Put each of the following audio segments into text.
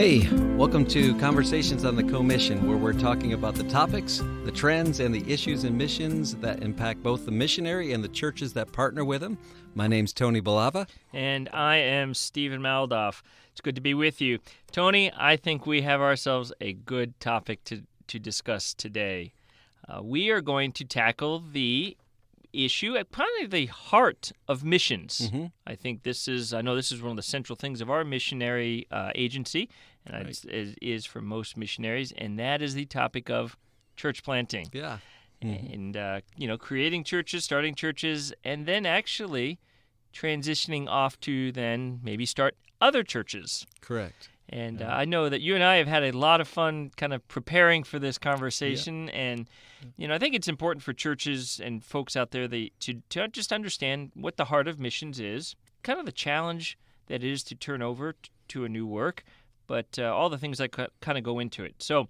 Hey, welcome to Conversations on the Commission, where we're talking about the topics, the trends, and the issues in missions that impact both the missionary and the churches that partner with him. My name's Tony Bulawa. And I am Stephen Maldoff. It's good to be with you. Tony, I think we have ourselves a good topic to discuss today. We are going to tackle the issue at probably the heart of missions. Mm-hmm. I know this is one of the central things of our missionary agency, and Right. it is for most missionaries, and that is the topic of church planting. Yeah. Mm-hmm. And creating churches, starting churches, and then actually transitioning off to then maybe start other churches. Correct. And Yeah. I know that you and I have had a lot of fun kind of preparing for this conversation. Yeah. And, I think it's important for churches and folks out there to just understand what the heart of missions is, kind of the challenge that it is to turn over to a new work, but all the things that kind of go into it. So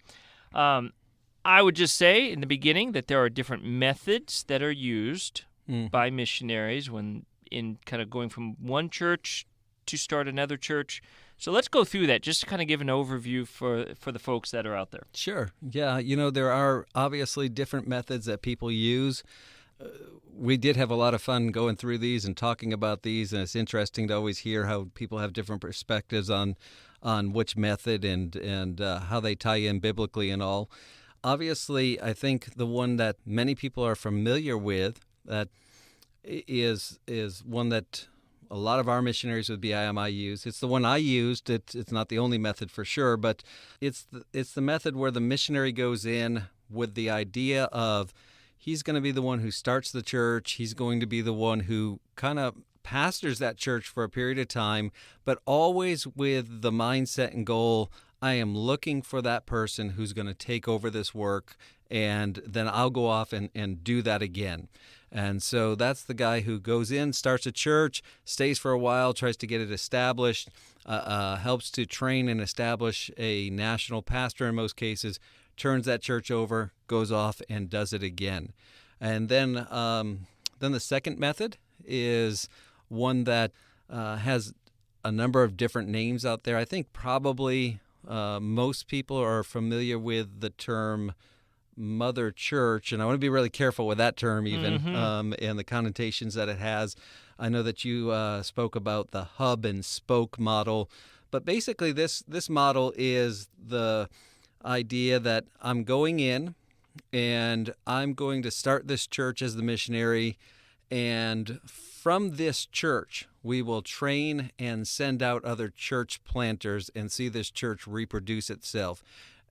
I would just say in the beginning that there are different methods that are used by missionaries when in kind of going from one church to start another church. So let's go through that just to kind of give an overview for the folks that are out there. Sure. Yeah, there are obviously different methods that people use. We did have a lot of fun going through these and talking about these, and it's interesting to always hear how people have different perspectives on which method and how they tie in biblically and all. Obviously, I think the one that many people are familiar with that is one that a lot of our missionaries with BIMI use. It's the one I used. It's not the only method for sure, but it's the method where the missionary goes in with the idea of he's going to be the one who starts the church. He's going to be the one who kind of pastors that church for a period of time, but always with the mindset and goal, I am looking for that person who's going to take over this work, and then I'll go off and do that again. And so that's the guy who goes in, starts a church, stays for a while, tries to get it established, helps to train and establish a national pastor in most cases, turns that church over, goes off and does it again. And then the second method is one that has a number of different names out there. I think probably most people are familiar with the term Mother Church, and I want to be really careful with that term even, and the connotations that it has. I know that you spoke about the hub and spoke model, but basically this model is the idea that I'm going in and I'm going to start this church as the missionary, and from this church we will train and send out other church planters and see this church reproduce itself.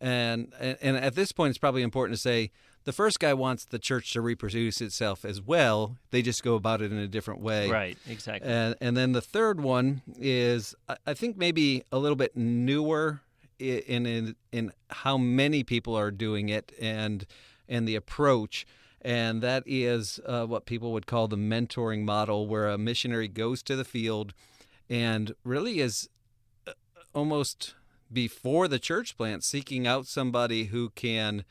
And at this point, it's probably important to say the first guy wants the church to reproduce itself as well. They just go about it in a different way. Right, exactly. And then the third one is, I think, maybe a little bit newer in how many people are doing it and the approach. And that is what people would call the mentoring model, where a missionary goes to the field and really is almost before the church plant, seeking out somebody who can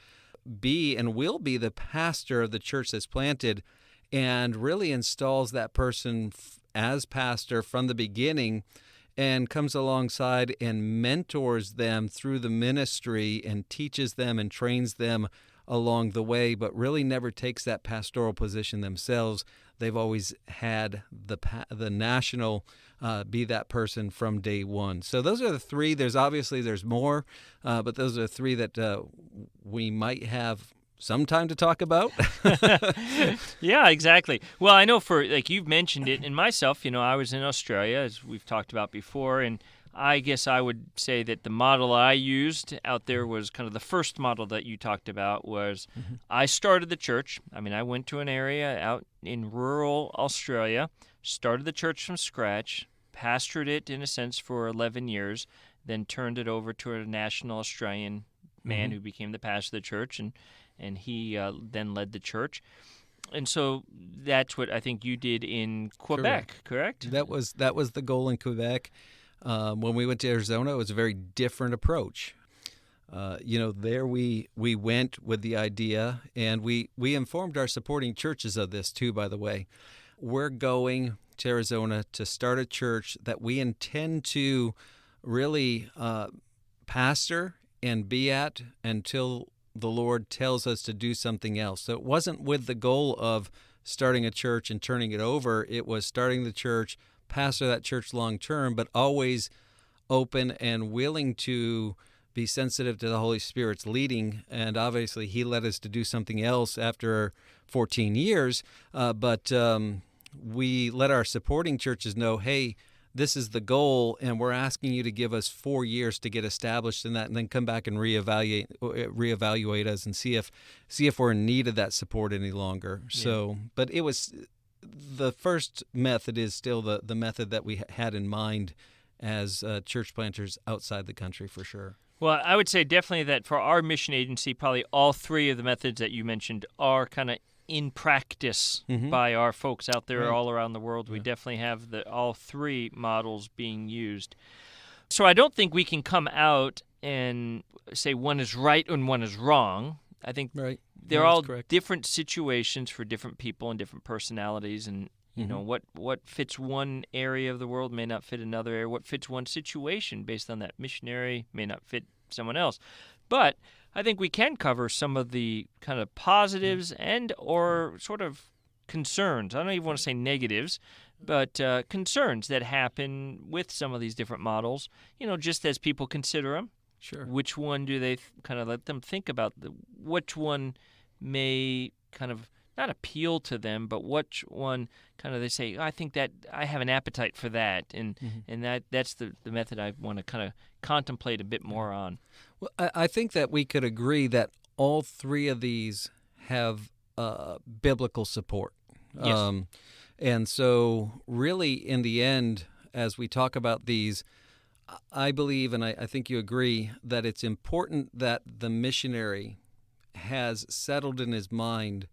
be and will be the pastor of the church that's planted, and really installs that person as pastor from the beginning and comes alongside and mentors them through the ministry and teaches them and trains them along the way, but really never takes that pastoral position themselves. They've always had the national be that person from day one. So those are the three. There's more, but those are the three that we might have some time to talk about. Yeah, exactly. Well, I know you've mentioned it, and myself, I was in Australia, as we've talked about before, and I guess I would say that the model I used out there was kind of the first model that you talked about was I started the church. I went to an area out in rural Australia, started the church from scratch, pastored it in a sense for 11 years, then turned it over to a national Australian man who became the pastor of the church, and he then led the church. And so that's what I think you did in Quebec, correct? That was the goal in Quebec. When we went to Arizona, it was a very different approach. There we went with the idea, and we informed our supporting churches of this too, by the way. We're going to Arizona to start a church that we intend to really pastor and be at until the Lord tells us to do something else. So it wasn't with the goal of starting a church and turning it over. It was starting the church, pastor that church long term, but always open and willing to be sensitive to the Holy Spirit's leading. And obviously he led us to do something else after 14 years, but we let our supporting churches know, hey, this is the goal, and we're asking you to give us 4 years to get established in that, and then come back and reevaluate us and see if we're in need of that support any longer. Yeah. So, but it was the first method is still the method that we had in mind as church planters outside the country, for sure. Well, I would say definitely that for our mission agency, probably all three of the methods that you mentioned are kind of in practice by our folks out there all around the world. We definitely have all three models being used. So I don't think we can come out and say one is right and one is wrong. I think they're all different situations for different people and different personalities, and you know what fits one area of the world may not fit another area. What fits one situation based on that missionary may not fit someone else. But I think we can cover some of the kind of positives and or sort of concerns. I don't even want to say negatives, but concerns that happen with some of these different models, you know, just as people consider them. Sure. Which one do they kind of let them think about? Which one may kind of not appeal to them, but which one kind of they say, I think that I have an appetite for that, and that's the method I want to kind of contemplate a bit more on. Well, I think that we could agree that all three of these have biblical support. Yes. And so really in the end, as we talk about these, I believe, and I think you agree, that it's important that the missionary has settled in his mind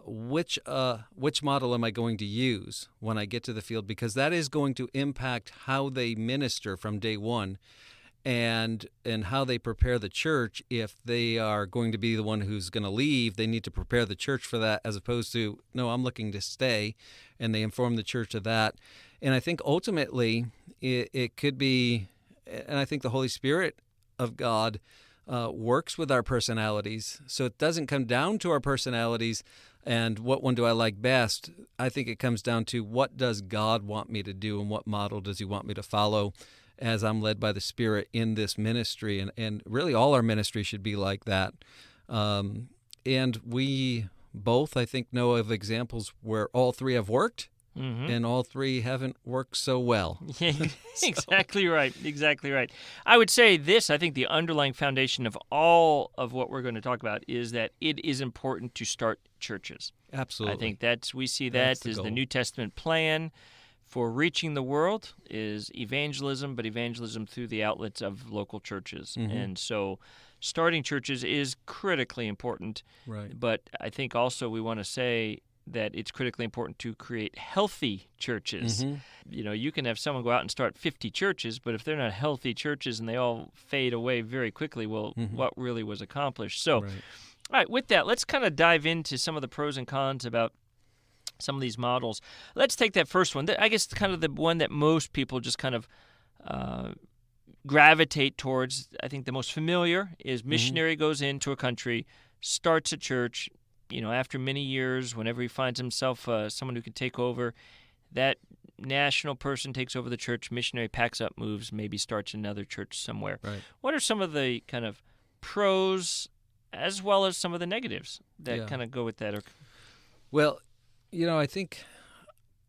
which model am I going to use when I get to the field, because that is going to impact how they minister from day one, and how they prepare the church. If they are going to be the one who's going to leave, they need to prepare the church for that, as opposed to, no, I'm looking to stay, and they inform the church of that. And I think ultimately it could be, and I think the Holy Spirit of God works with our personalities. So it doesn't come down to our personalities and what one do I like best. I think it comes down to, what does God want me to do, and what model does he want me to follow as I'm led by the Spirit in this ministry. And really all our ministry should be like that. And we both, I think, know of examples where all three have worked. And all three haven't worked so well. Exactly right. Exactly right. I would say this, I think the underlying foundation of all of what we're going to talk about is that it is important to start churches. Absolutely. I think we see that as the New Testament plan for reaching the world is evangelism, but evangelism through the outlets of local churches. And so starting churches is critically important. Right. But I think also we want to say that it's critically important to create healthy churches. You know, you can have someone go out and start 50 churches, but if they're not healthy churches and they all fade away very quickly, well, what really was accomplished? So, all right, with that, let's kind of dive into some of the pros and cons about some of these models. Let's take that first one. I guess kind of the one that most people just kind of gravitate towards. I think the most familiar is missionary goes into a country, starts a church. You know, after many years, whenever he finds himself someone who can take over, that national person takes over the church, missionary packs up, moves, maybe starts another church somewhere. Right. What are some of the kind of pros as well as some of the negatives that kind of go with that? Well, you know, I think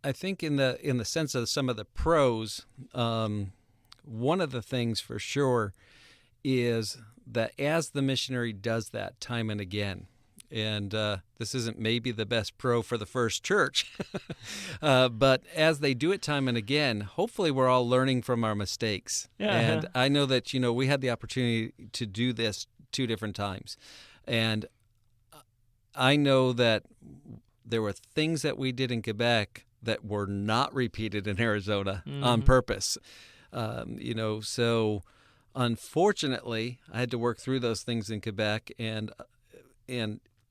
in the sense of some of the pros, one of the things for sure is that as the missionary does that time and again, and this isn't maybe the best pro for the first church, but as they do it time and again, hopefully we're all learning from our mistakes. And I know that, you know, we had the opportunity to do this 2 different times. And I know that there were things that we did in Quebec that were not repeated in Arizona on purpose. You know, so unfortunately, I had to work through those things in Quebec, and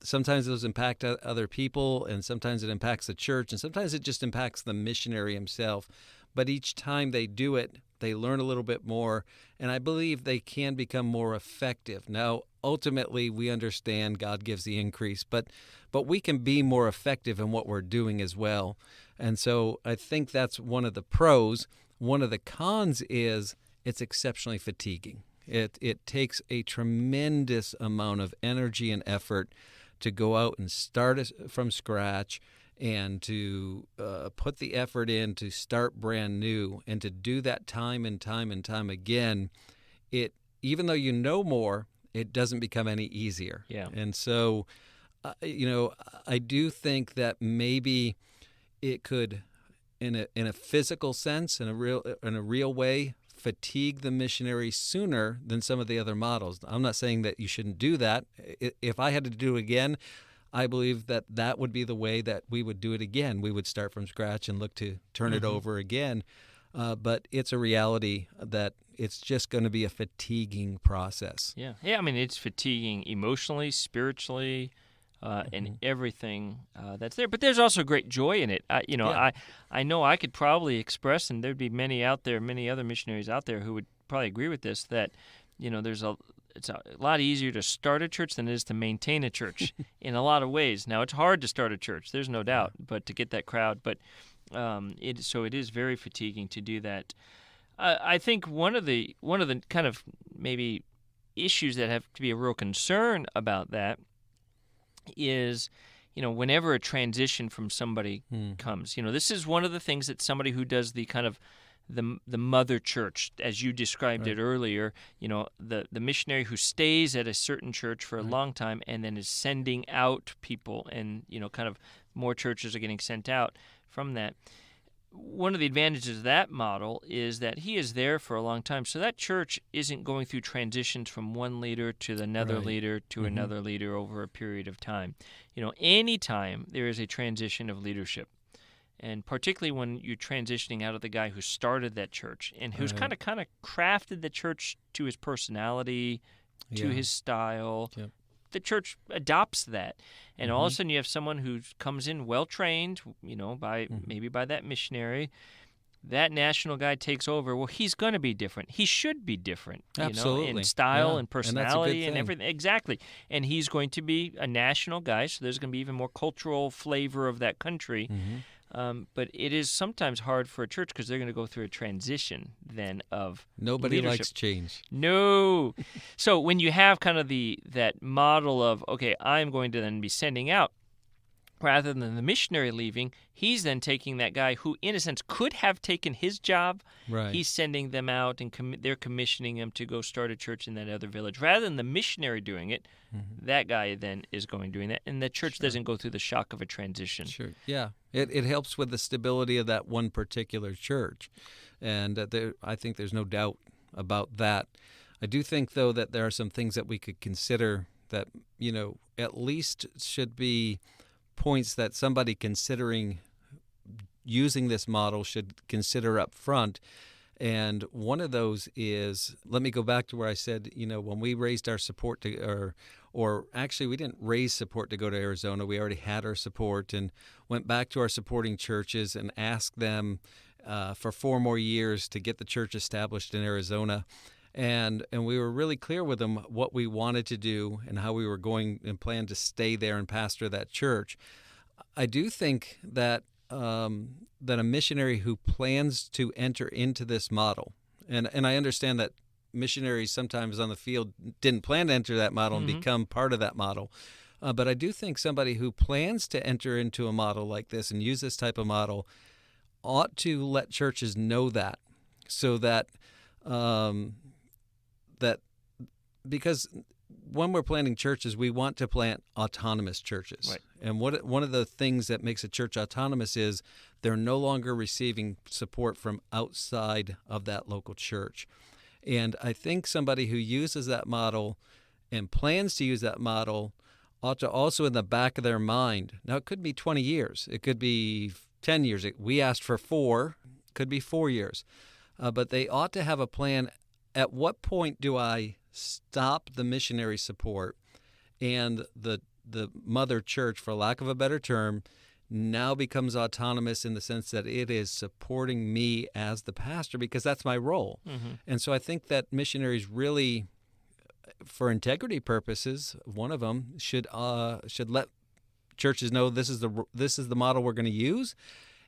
sometimes those impact other people, and sometimes it impacts the church, and sometimes it just impacts the missionary himself. But each time they do it, they learn a little bit more, and I believe they can become more effective. Now, ultimately, we understand God gives the increase, but we can be more effective in what we're doing as well. And so I think that's one of the pros. One of the cons is it's exceptionally fatiguing. It takes a tremendous amount of energy and effort to go out and start from scratch, and to put the effort in to start brand new, and to do that time and time and time again. It, even though you know more, it doesn't become any easier. Yeah. And so, I do think that maybe it could, in a physical sense, in a real way, fatigue the missionary sooner than some of the other models. I'm not saying that you shouldn't do that. If I had to do it again, I believe that would be the way that we would do it again. We would start from scratch and look to turn it over again. But it's a reality that it's just going to be a fatiguing process. Yeah. I mean, it's fatiguing emotionally, spiritually, and everything that's there. But there's also great joy in it. I know I could probably express, and there'd be many other missionaries out there who would probably agree with this, that it's a lot easier to start a church than it is to maintain a church in a lot of ways. Now, it's hard to start a church, there's no doubt, but to get that crowd. But it is very fatiguing to do that. I think one of the kind of maybe issues that have to be a real concern about that is, whenever a transition from somebody comes, this is one of the things that somebody who does the kind of the mother church, as you described it earlier, the missionary who stays at a certain church for a long time and then is sending out people, and kind of more churches are getting sent out from that. One of the advantages of that model is that he is there for a long time, so that church isn't going through transitions from one leader to another leader to another leader over a period of time. Anytime there is a transition of leadership, and particularly when you're transitioning out of the guy who started that church and who's kind of crafted the church to his personality, to his style, the church adopts that. And all of a sudden you have someone who comes in well-trained, maybe by that missionary. That national guy takes over. Well, he's going to be different. He should be different, Absolutely. In style and And that's a good personality and thing. everything. Exactly. And he's going to be a national guy, so there's going to be even more cultural flavor of that country. But it is sometimes hard for a church because they're going to go through a transition then of Nobody leadership. likes change. No. So when you have kind of that model of, okay, I'm going to then be sending out, rather than the missionary leaving, he's then taking that guy who, in a sense, could have taken his job. Right. He's sending them out, and they're commissioning him to go start a church in that other village. Rather than the missionary doing it, that guy then is going doing that, and the church doesn't go through the shock of a transition. Sure. Yeah. It helps with the stability of that one particular church. And I think there's no doubt about that. I do think, though, that there are some things that we could consider that, at least should be points that somebody considering using this model should consider up front. And one of those is, let me go back to where I said, when we raised our support or actually we didn't raise support to go to Arizona. We already had our support and went back to our supporting churches and asked them for 4 more years to get the church established in Arizona. And we were really clear with them what we wanted to do and how we were going and planned to stay there and pastor that church. I do think that that a missionary who plans to enter into this model, and I understand that missionaries sometimes on the field didn't plan to enter that model and become part of that model, but I do think somebody who plans to enter into a model like this and use this type of model ought to let churches know that, so that because when we're planting churches, we want to plant autonomous churches. Right. And one of the things that makes a church autonomous is they're no longer receiving support from outside of that local church. And I think somebody who uses that model and plans to use that model ought to also, in the back of their mind, now it could be 20 years, it could be 10 years. We asked for 4, could be 4 years. But they ought to have a plan. At what point do I stop the missionary support and the mother church, for lack of a better term, now becomes autonomous in the sense that it is supporting me as the pastor because that's my role. And so I think that missionaries really, for integrity purposes, one of them should let churches know this is the model we're going to use,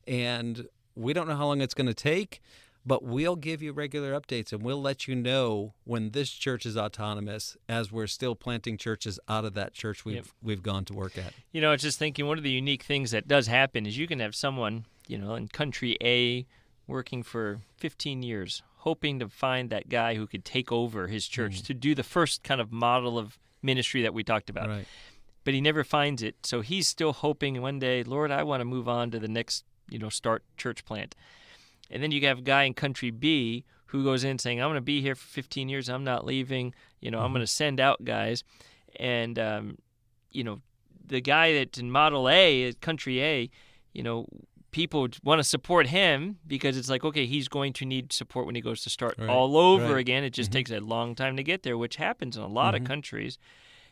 and we don't know how long it's going to take, but we'll give you regular updates and we'll let you know when this church is autonomous as we're still planting churches out of that church we've gone to work at. You know, I was just thinking one of the unique things that does happen is you can have someone, you know, in country A working for 15 years, hoping to find that guy who could take over his church to do the first kind of model of ministry that we talked about. Right. But he never finds it. So he's still hoping one day, Lord, I want to move on to the next, you know, start church plant. And then you have a guy in country B who goes in saying, I'm going to be here for 15 years. I'm not leaving. You know, I'm going to send out guys. And, you know, the guy that's in model A, country A, you know, people want to support him because it's like, okay, he's going to need support when he goes to start all over again. It just takes a long time to get there, which happens in a lot of countries.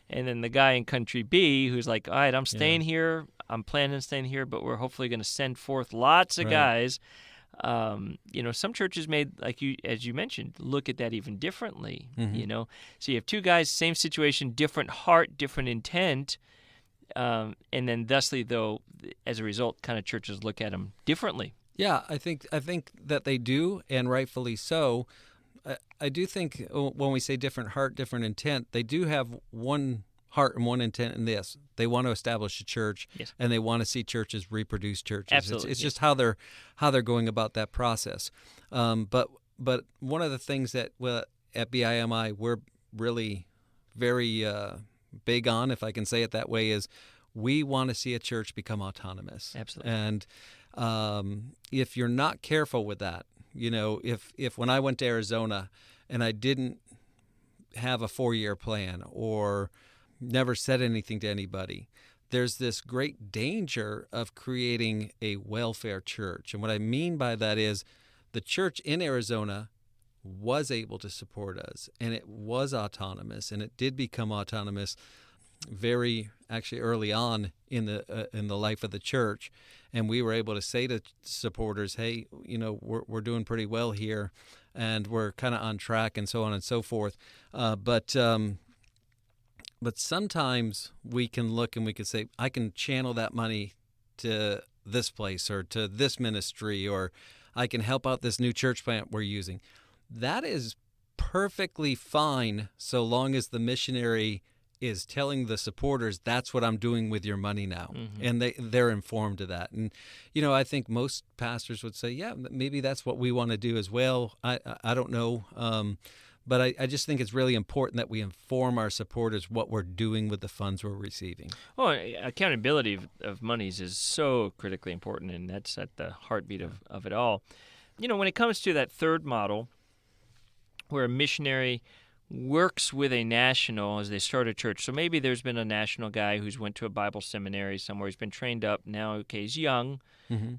And then the guy in country B who's like, all right, I'm staying here. I'm planning on staying here, but we're hopefully going to send forth lots of guys. You know, some churches made, like as you mentioned, look at that even differently, you know. So you have two guys, same situation, different heart, different intent, and then thusly, though, as a result, kind of churches look at them differently. Yeah, I think that they do, and rightfully so. I do think when we say different heart, different intent, they do have one heart and one intent in this. They want to establish a church, and they want to see churches reproduce churches. Absolutely. It's just how they're going about that process. But one of the things that at BIMI we're really very big on, if I can say it that way, is we want to see a church become autonomous. Absolutely. And if you're not careful with that, you know, if when I went to Arizona and I didn't have a 4-year plan or never said anything to anybody, there's this great danger of creating a welfare church. And what I mean by that is the church in Arizona was able to support us, and it was autonomous, and it did become autonomous very actually early on in the life of the church. And we were able to say to supporters, hey, you know, we're doing pretty well here, and we're kind of on track, and so on and so forth. But sometimes we can look and we can say, I can channel that money to this place or to this ministry, or I can help out this new church plant we're using. That is perfectly fine so long as the missionary is telling the supporters, that's what I'm doing with your money now. And they're informed of that. And, you know, I think most pastors would say, yeah, maybe that's what we want to do as well. I don't know. But I just think it's really important that we inform our supporters what we're doing with the funds we're receiving. Well, accountability of monies is so critically important, and that's at the heartbeat of it all. You know, when it comes to that third model, where a missionary works with a national as they start a church. So maybe there's been a national guy who's went to a Bible seminary somewhere. He's been trained up. Now, okay, he's young.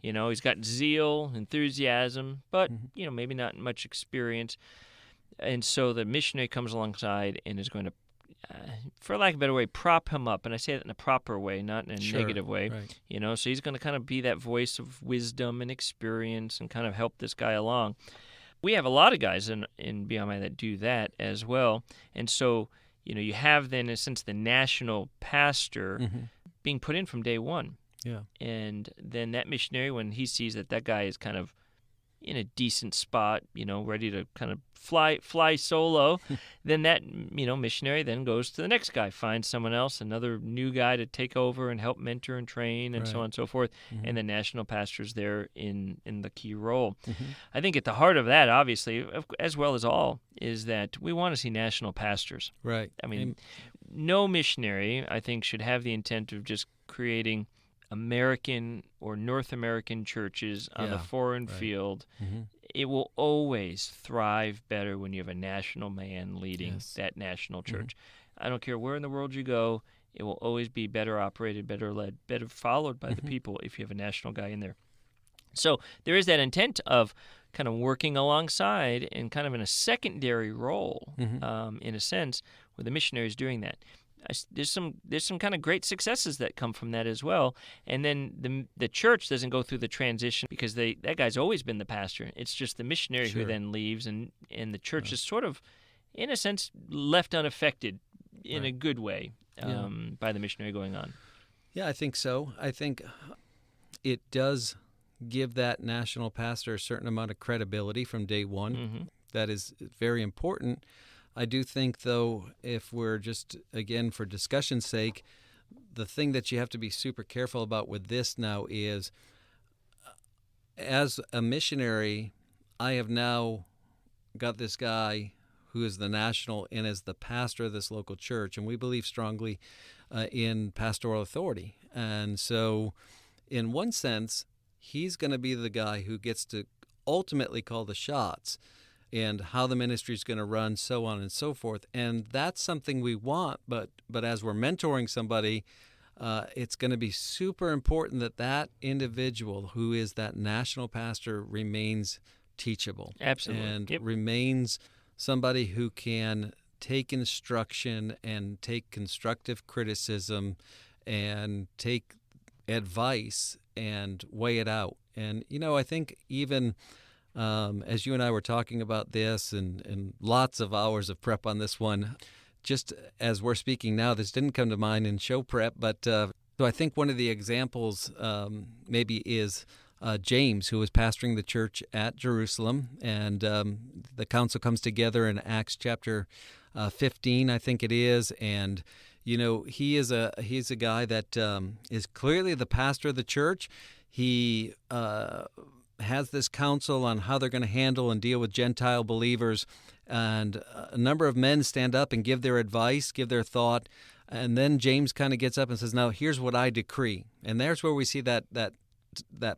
You know, he's got zeal, enthusiasm, but, you know, maybe not much experience. And so the missionary comes alongside and is going to, for lack of a better way, prop him up. And I say that in a proper way, not in a negative way. Right. You know, so he's going to kind of be that voice of wisdom and experience and kind of help this guy along. We have a lot of guys in BMI that do that as well. And so, you know, you have then, in a sense, the national pastor being put in from day one. Yeah. And then that missionary, when he sees that guy is kind of in a decent spot, you know, ready to kind of fly solo, then that, you know, missionary then goes to the next guy, finds someone else, another new guy to take over and help mentor and train and so on and so forth. And the national pastor's there in the key role. I think at the heart of that, obviously, as well as all, is that we want to see national pastors. Right. I mean, no missionary, I think, should have the intent of just creating American or North American churches on the foreign field. It will always thrive better when you have a national man leading that national church. I don't care where in the world you go, it will always be better operated, better led, better followed by the people if you have a national guy in there. So there is that intent of kind of working alongside and kind of in a secondary role, in a sense, where the missionary is doing that. there's some kind of great successes that come from that as well. And then the church doesn't go through the transition because that guy's always been the pastor. It's just the missionary who then leaves, and the church is sort of, in a sense, left unaffected in a good way by the missionary going on. Yeah, I think so. I think it does give that national pastor a certain amount of credibility from day one. Mm-hmm. That is very important. I do think, though, if we're just, again, for discussion's sake, the thing that you have to be super careful about with this now is, as a missionary, I have now got this guy who is the national and is the pastor of this local church, and we believe strongly in pastoral authority. And so, in one sense, he's going to be the guy who gets to ultimately call the shots and how the ministry is going to run, so on and so forth. And that's something we want, but as we're mentoring somebody, it's going to be super important that that individual who is that national pastor remains teachable. Absolutely. And remains somebody who can take instruction and take constructive criticism and take advice and weigh it out. And, I think even as you and I were talking about this and lots of hours of prep on this one, just as we're speaking now, this didn't come to mind in show prep, but so I think one of the examples maybe is James, who was pastoring the church at Jerusalem, and the council comes together in Acts chapter 15, I think it is, and he's a guy that is clearly the pastor of the church. He has this council on how they're going to handle and deal with Gentile believers, and a number of men stand up and give their advice, give their thought, and then James kind of gets up and says, "Now here's what I decree." And there's where we see that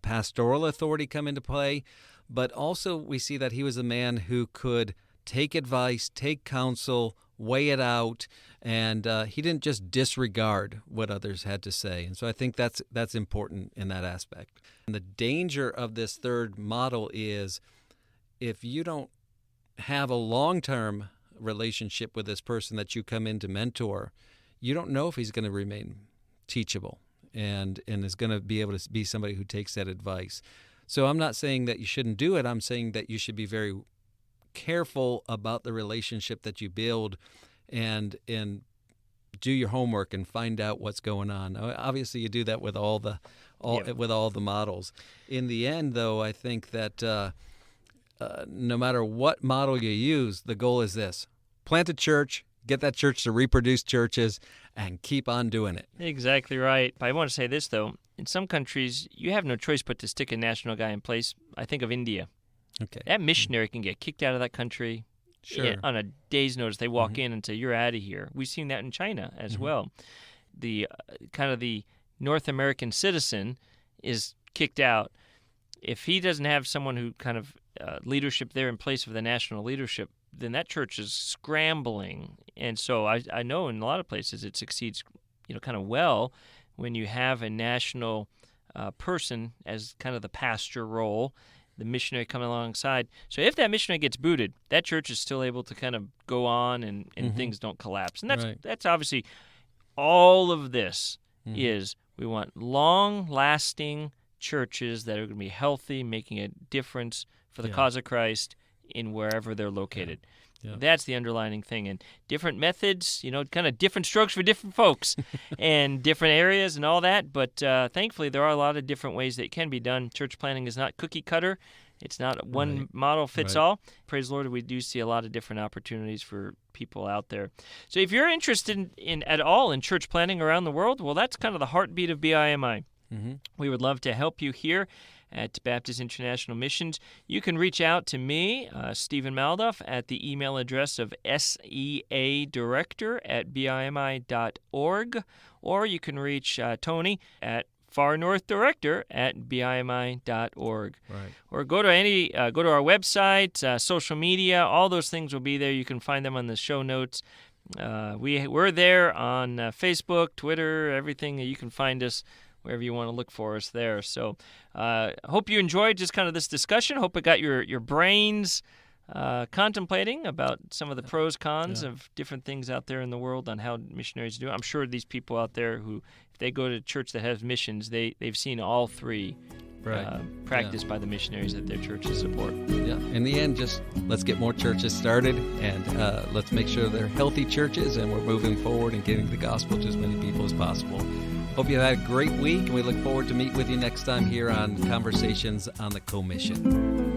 pastoral authority come into play, but also we see that he was a man who could take advice, take counsel, weigh it out, and he didn't just disregard what others had to say. And so I think that's important in that aspect. And the danger of this third model is if you don't have a long-term relationship with this person that you come in to mentor, you don't know if he's going to remain teachable and is going to be able to be somebody who takes that advice. So I'm not saying that you shouldn't do it. I'm saying that you should be very careful about the relationship that you build and do your homework and find out what's going on. Obviously, you do that with all the models. In the end, though, I think that no matter what model you use, the goal is this: plant a church, get that church to reproduce churches, and keep on doing it. Exactly right. But I want to say this, though. In some countries, you have no choice but to stick a national guy in place. I think of India. Okay. That missionary can get kicked out of that country on a day's notice. They walk in and say, "You're out of here." We've seen that in China as well. The kind of the North American citizen is kicked out. If he doesn't have someone who kind of leadership there in place of the national leadership, then that church is scrambling. And so I know in a lot of places it succeeds, kind of well when you have a national person as kind of the pastor role, the missionary coming alongside. So if that missionary gets booted, that church is still able to kind of go on and things don't collapse. And that's obviously all of this is we want long-lasting churches that are going to be healthy, making a difference for the cause of Christ in wherever they're located. Yeah. That's the underlining thing. And different methods, kind of different strokes for different folks and different areas and all that. But thankfully, there are a lot of different ways that it can be done. Church planning is not cookie cutter. It's not one model fits all. Praise the Lord, we do see a lot of different opportunities for people out there. So if you're interested in at all in church planning around the world, well, that's kind of the heartbeat of BIMI. We would love to help you here at Baptist International Missions. You can reach out to me, Stephen Maldoff, at the email address of seadirector@bimi.org, or you can reach Tony at farnorthdirector@bimi.org. Right. Or go to our website, social media, all those things will be there. You can find them on the show notes. We're there on Facebook, Twitter, everything. You can find us wherever you want to look for us there. So hope you enjoyed just kind of this discussion. Hope it got your brains contemplating about some of the pros, cons of different things out there in the world on how missionaries do. I'm sure these people out there who, if they go to a church that has missions, they've seen all three practiced by the missionaries that their churches support. Yeah. In the end, just let's get more churches started, and let's make sure they're healthy churches, and we're moving forward and getting the gospel to as many people as possible. Hope you had a great week, and we look forward to meet with you next time here on Conversations on the Commission.